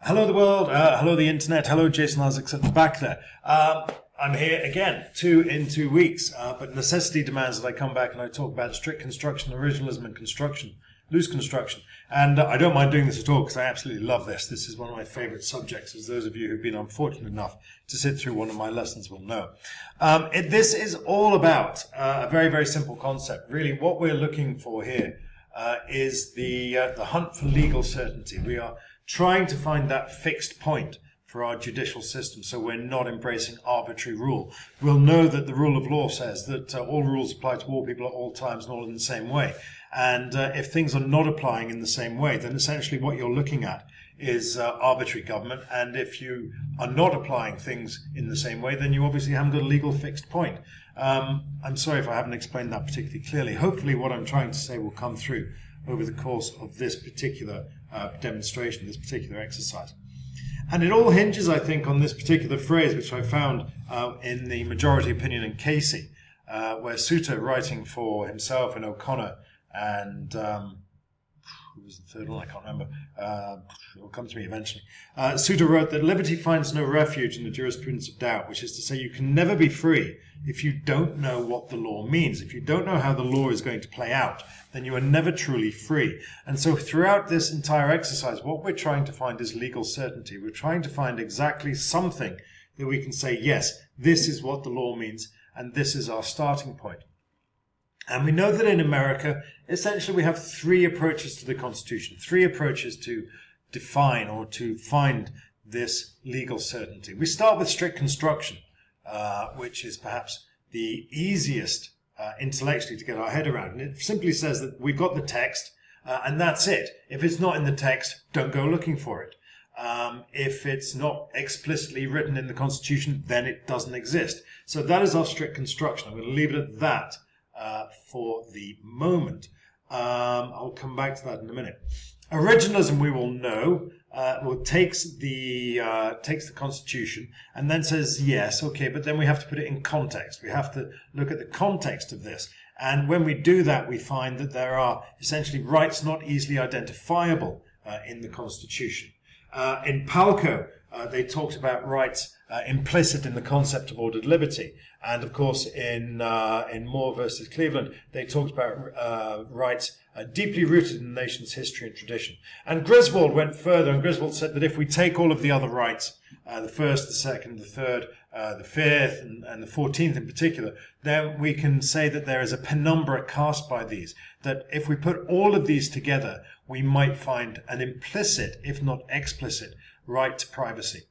Hello the world, hello the internet, hello Jason Isaacs at the back there. I'm here again, in 2 weeks, but necessity demands that I come back and I talk about strict construction, originalism and construction, loose construction. And I don't mind doing this at all because I absolutely love this. This is one of my favorite subjects, as those of you who've been unfortunate enough to sit through one of my lessons will know. This is all about a very, very simple concept. Really, what we're looking for here is the hunt for legal certainty. We are trying to find that fixed point for our judicial system, so we're not embracing arbitrary rule. We'll know that the rule of law says that all rules apply to all people at all times and all in the same way. And if things are not applying in the same way, then essentially what you're looking at is arbitrary government. And if you are not applying things in the same way, then you obviously haven't got a legal fixed point. I'm sorry if I haven't explained that particularly clearly. Hopefully what I'm trying to say will come through over the course of this particular demonstration, this particular exercise. And it all hinges, I think, on this particular phrase, which I found in the majority opinion in Casey, where Souter, writing for himself and O'Connor and who was the third one? I can't remember. It'll come to me eventually. Souter wrote that liberty finds no refuge in the jurisprudence of doubt, which is to say you can never be free if you don't know what the law means. If you don't know how the law is going to play out, then you are never truly free. And so throughout this entire exercise, what we're trying to find is legal certainty. We're trying to find exactly something that we can say, yes, this is what the law means, and this is our starting point. And we know that in America, essentially we have three approaches to the Constitution, three approaches to define or to find this legal certainty. We start with strict construction, which is perhaps the easiest intellectually to get our head around. And it simply says that we've got the text, and that's it. If it's not in the text, don't go looking for it. If it's not explicitly written in the Constitution, then it doesn't exist. So that is our strict construction. I'm going to leave it at that for the moment. I'll come back to that in a minute. Originalism, we will know, takes the Constitution and then says, yes, okay, but then we have to put it in context. We have to look at the context of this. And when we do that, we find that there are essentially rights not easily identifiable in the Constitution. In Palco, they talked about rights implicit in the concept of ordered liberty. And of course, in Moore versus Cleveland, they talked about rights deeply rooted in the nation's history and tradition. And Griswold went further, and Griswold said that if we take all of the other rights, the first, the second, the third, the fifth, and the 14th in particular, then we can say that there is a penumbra cast by these, that if we put all of these together, we might find an implicit, if not explicit, right to privacy.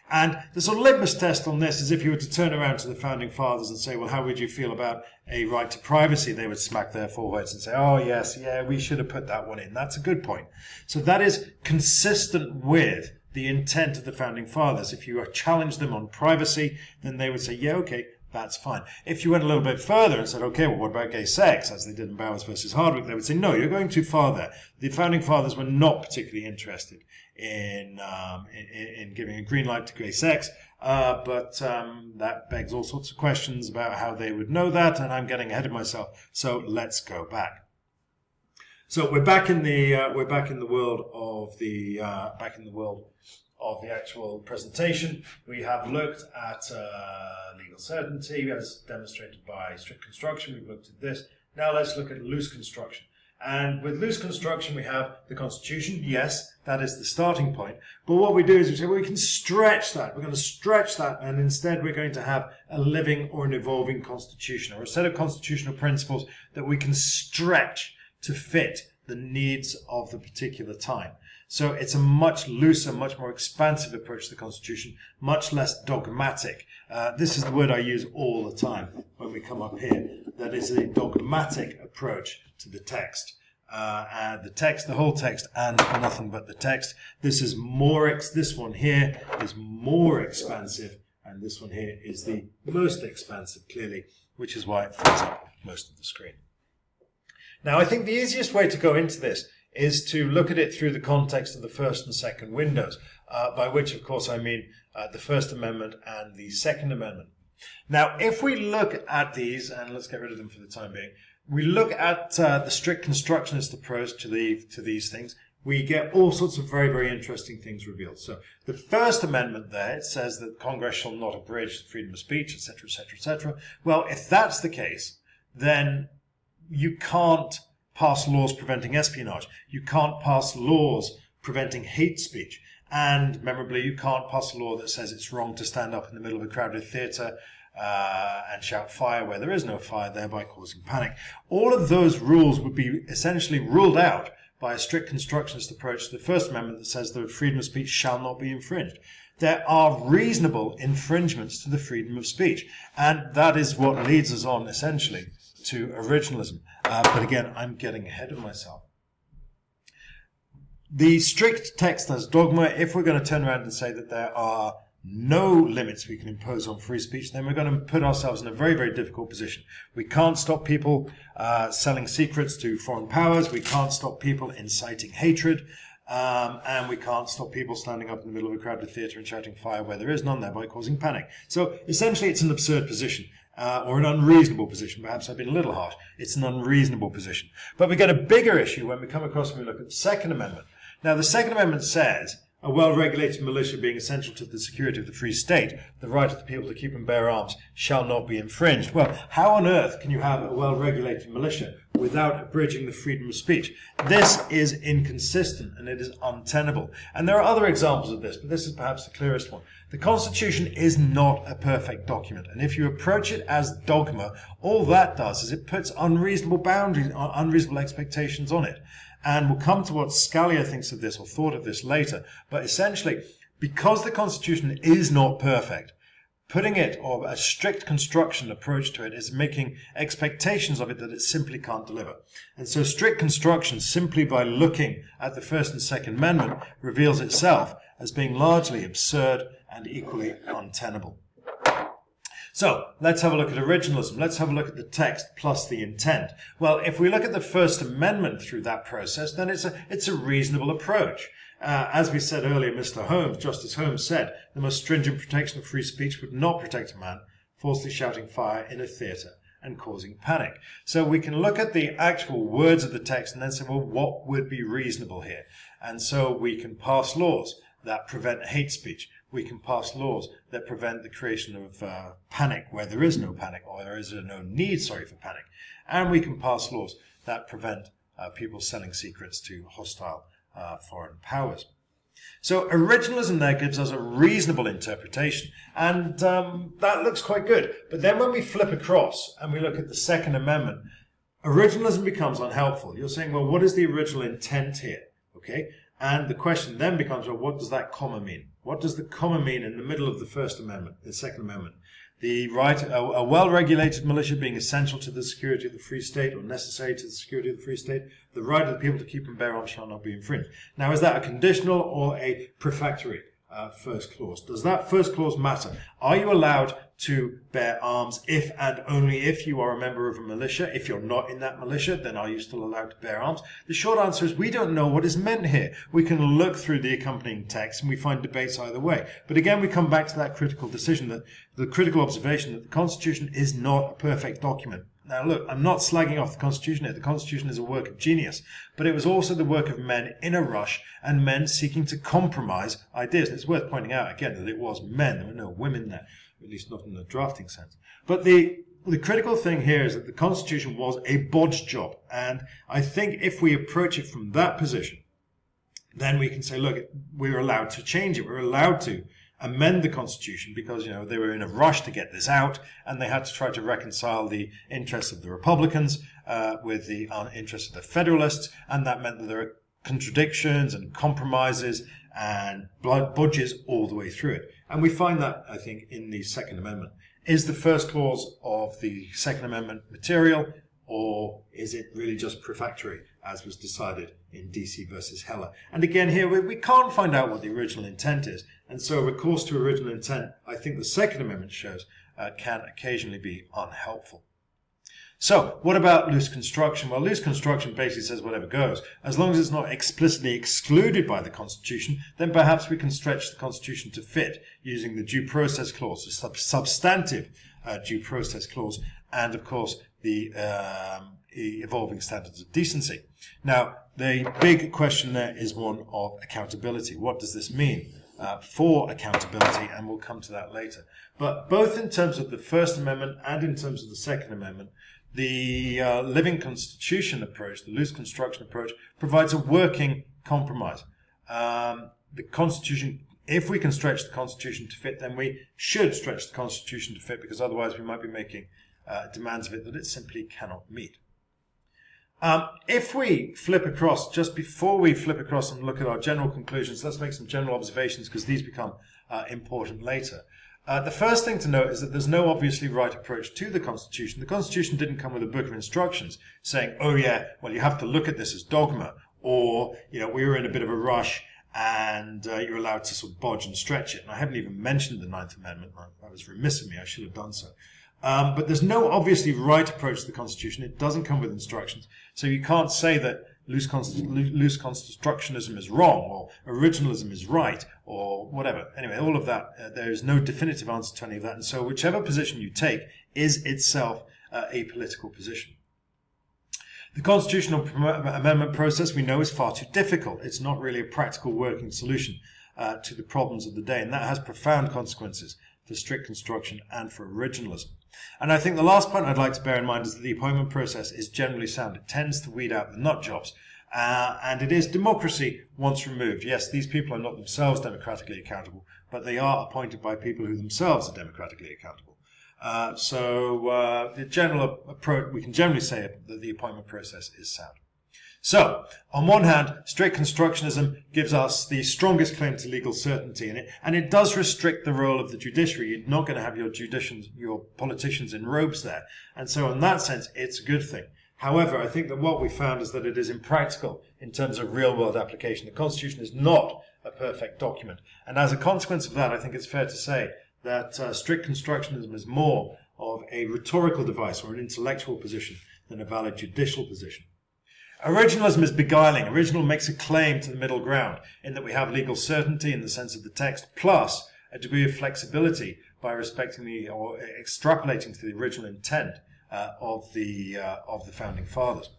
And the sort of litmus test on this is if you were to turn around to the Founding Fathers and say, well, how would you feel about a right to privacy? They would smack their foreheads and say, oh, yes, yeah, we should have put that one in. That's a good point. So that is consistent with the intent of the Founding Fathers. If you challenge them on privacy, then they would say, yeah, okay, that's fine. If you went a little bit further and said, okay, well, what about gay sex, as they did in Bowers versus Hardwick, they would say, no, you're going too far there. The Founding Fathers were not particularly interested in giving a green light to gay sex, but that begs all sorts of questions about how they would know that, and I'm getting ahead of myself. So let's go back. So we're back in the world of the actual presentation. We have looked at legal certainty as demonstrated by strict construction. We've looked at this. Now let's look at loose construction. And with loose construction, we have the Constitution. Yes, that is the starting point. But what we do is we say, well, we can stretch that. We're going to stretch that, and instead we're going to have a living or an evolving Constitution, or a set of constitutional principles that we can stretch to fit the needs of the particular time. So it's a much looser, much more expansive approach to the Constitution, much less dogmatic. This is the word I use all the time when we come up here. That is a dogmatic approach to the text. The whole text, and nothing but the text. This one here is more expansive, and this one here is the most expansive, clearly, which is why it fills up most of the screen. Now, I think the easiest way to go into this is to look at it through the context of the first and second windows, by which, of course, I mean the First Amendment and the Second Amendment. Now, if we look at these, and let's get rid of them for the time being, we look at the strict constructionist approach to these things, we get all sorts of very, very interesting things revealed. So the First Amendment there, it says that Congress shall not abridge the freedom of speech, etc., etc., etc. Well, if that's the case, then you can't pass laws preventing espionage. You can't pass laws preventing hate speech. And memorably, you can't pass a law that says it's wrong to stand up in the middle of a crowded theatre and shout fire where there is no fire, thereby causing panic. All of those rules would be essentially ruled out by a strict constructionist approach to the First Amendment that says that freedom of speech shall not be infringed. There are reasonable infringements to the freedom of speech, and that is what leads us on essentially to originalism. But again, I'm getting ahead of myself. The strict text as dogma, if we're going to turn around and say that there are no limits we can impose on free speech, then we're going to put ourselves in a very, very difficult position. We can't stop people selling secrets to foreign powers. We can't stop people inciting hatred. And we can't stop people standing up in the middle of a crowded theatre and shouting fire where there is none, thereby causing panic. So essentially it's an absurd position. Or an unreasonable position. Perhaps I've been a little harsh. It's an unreasonable position. But we get a bigger issue when we come across and we look at the Second Amendment. Now, the Second Amendment says, a well-regulated militia being essential to the security of the free state, the right of the people to keep and bear arms shall not be infringed. Well, how on earth can you have a well-regulated militia without abridging the freedom of speech? This is inconsistent and it is untenable. And there are other examples of this, but this is perhaps the clearest one. The Constitution is not a perfect document, and if you approach it as dogma, all that does is it puts unreasonable boundaries, unreasonable expectations on it. And we'll come to what Scalia thinks of this or thought of this later. But essentially, because the Constitution is not perfect, putting it, or a strict construction approach to it, is making expectations of it that it simply can't deliver. And so strict construction, simply by looking at the First and Second Amendment, reveals itself as being largely absurd and equally untenable. So let's have a look at originalism. Let's have a look at the text plus the intent. Well, if we look at the First Amendment through that process, then it's a reasonable approach. As we said earlier, Mr. Holmes, Justice Holmes said, the most stringent protection of free speech would not protect a man falsely shouting fire in a theatre and causing panic. So we can look at the actual words of the text and then say, well, what would be reasonable here? And so we can pass laws that prevent hate speech. We can pass laws that prevent the creation of panic where there is no panic, or there is no need, for panic. And we can pass laws that prevent people selling secrets to hostile foreign powers. So originalism there gives us a reasonable interpretation, and that looks quite good. But then when we flip across and we look at the Second Amendment, originalism becomes unhelpful. You're saying, well, what is the original intent here? Okay, and the question then becomes, well, what does that comma mean? What does the comma mean in the middle of the First Amendment, the Second Amendment? The right, a well-regulated militia being essential to the security of the free state or necessary to the security of the free state, the right of the people to keep and bear arms shall not be infringed. Now, is that a conditional or a prefatory first clause? Does that first clause matter? Are you allowed to bear arms if and only if you are a member of a militia? If you're not in that militia, then are you still allowed to bear arms? The short answer is we don't know what is meant here. We can look through the accompanying text and we find debates either way. But again, we come back to that critical decision, that the critical observation that the Constitution is not a perfect document. Now look, I'm not slagging off the Constitution here. The Constitution is a work of genius, but it was also the work of men in a rush and men seeking to compromise ideas. And it's worth pointing out again that it was men. There were no women there, at least not in the drafting sense. But the critical thing here is that the Constitution was a bodge job. And I think if we approach it from that position, then we can say, look, we're allowed to change it. We're allowed to amend the Constitution because, they were in a rush to get this out and they had to try to reconcile the interests of the Republicans with the interests of the Federalists, and that meant that there are contradictions and compromises and budgets all the way through it. And we find that, I think, in the Second Amendment. Is the first clause of the Second Amendment material, or is it really just prefatory, as was decided in DC versus Heller? And again, here we can't find out what the original intent is. And so a recourse to original intent, I think the Second Amendment shows, can occasionally be unhelpful. So what about loose construction? Well, loose construction basically says whatever goes. As long as it's not explicitly excluded by the Constitution, then perhaps we can stretch the Constitution to fit using the due process clause, the substantive due process clause, and of course the evolving standards of decency. Now, the big question there is one of accountability. What does this mean for accountability? And we'll come to that later. But both in terms of the First Amendment and in terms of the Second Amendment, the living constitution approach, the loose construction approach, provides a working compromise. The Constitution, if we can stretch the Constitution to fit, then we should stretch the Constitution to fit, because otherwise we might be making demands of it that it simply cannot meet. If we flip across, just before we flip across and look at our general conclusions, let's make some general observations, because these become important later. The first thing to note is that there's no obviously right approach to the Constitution. The Constitution didn't come with a book of instructions saying, oh yeah, well, you have to look at this as dogma, or, you know, we were in a bit of a rush and you're allowed to sort of bodge and stretch it. And I haven't even mentioned the Ninth Amendment. That was remiss of me. I should have done so. But there's no obviously right approach to the Constitution. It doesn't come with instructions. So you can't say that loose constructionism is wrong, or originalism is right, or whatever. Anyway, all of that, there is no definitive answer to any of that. And so whichever position you take is itself a political position. The constitutional amendment process, we know, is far too difficult. It's not really a practical working solution to the problems of the day. And that has profound consequences for strict construction and for originalism. And I think the last point I'd like to bear in mind is that the appointment process is generally sound. It tends to weed out the nut jobs. And it is democracy once removed. Yes, these people are not themselves democratically accountable, but they are appointed by people who themselves are democratically accountable. The general approach, we can generally say that the appointment process is sound. So, on one hand, strict constructionism gives us the strongest claim to legal certainty, and it does restrict the role of the judiciary. You're not going to have your politicians in robes there. And so in that sense, it's a good thing. However, I think that what we found is that it is impractical in terms of real-world application. The Constitution is not a perfect document. And as a consequence of that, I think it's fair to say that strict constructionism is more of a rhetorical device or an intellectual position than a valid judicial position. Originalism is beguiling. Original makes a claim to the middle ground in that we have legal certainty in the sense of the text, plus a degree of flexibility by respecting or extrapolating to the original intent of the founding fathers.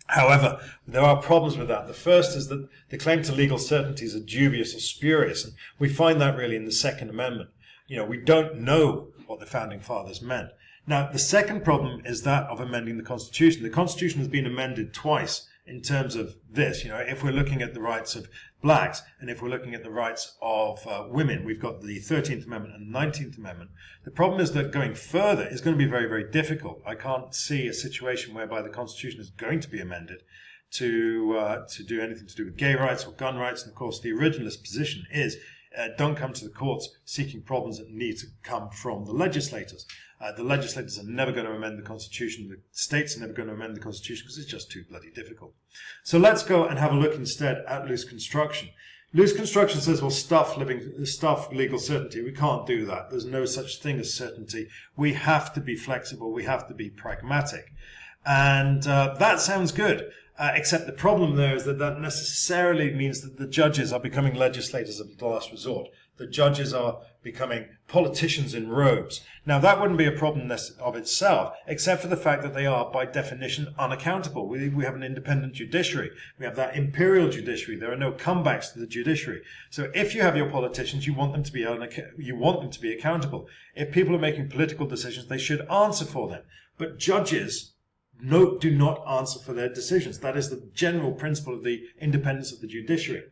However, there are problems with that. The first is that the claim to legal certainties are dubious or spurious, and we find that really in the Second Amendment. You know, we don't know what the founding fathers meant. Now, the second problem is that of amending the Constitution. The Constitution has been amended twice in terms of this. You know, if we're looking at the rights of blacks and if we're looking at the rights of women, we've got the 13th Amendment and the 19th Amendment. The problem is that going further is going to be very, very difficult. I can't see a situation whereby the Constitution is going to be amended to do anything to do with gay rights or gun rights. And of course, the originalist position is don't come to the courts seeking problems that need to come from the legislators. The legislators are never going to amend the Constitution. The states are never going to amend the Constitution because it's just too bloody difficult. So let's go and have a look instead at loose construction. Loose construction says, well, stuff legal certainty. We can't do that. There's no such thing as certainty. We have to be flexible. We have to be pragmatic. And that sounds good. Except the problem there is that that necessarily means that the judges are becoming legislators of the last resort. The judges are becoming politicians in robes. Now, that wouldn't be a problem of itself, except for the fact that they are, by definition, unaccountable. We have an independent judiciary. We have that imperial judiciary. There are no comebacks to the judiciary. So if you have your politicians, you want them to be accountable. If people are making political decisions, they should answer for them. But judges do not answer for their decisions. That is the general principle of the independence of the judiciary.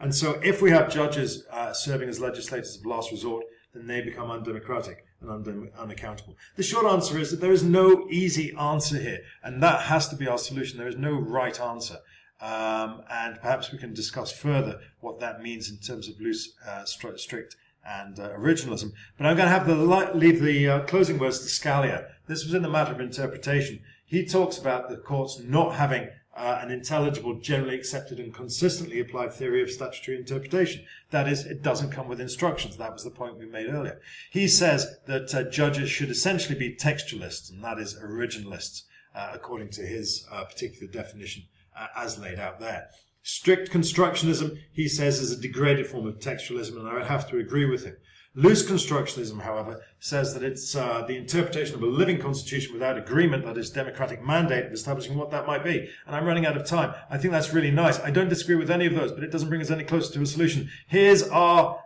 And so if we have judges serving as legislators of last resort, then they become undemocratic and unaccountable. The short answer is that there is no easy answer here, and that has to be our solution. There is no right answer. And perhaps we can discuss further what that means in terms of loose, strict, and originalism. But I'm going to have leave the closing words to Scalia. This was in the matter of interpretation. He talks about the courts not having an intelligible, generally accepted and consistently applied theory of statutory interpretation. That is, it doesn't come with instructions. That was the point we made earlier. He says that judges should essentially be textualists, and that is originalists, according to his particular definition as laid out there. Strict constructionism, he says, is a degraded form of textualism, and I would have to agree with him. Loose constructionism, however, says that it's the interpretation of a living constitution without agreement, that is, democratic mandate of establishing what that might be. And I'm running out of time. I think that's really nice. I don't disagree with any of those, but it doesn't bring us any closer to a solution. Here's our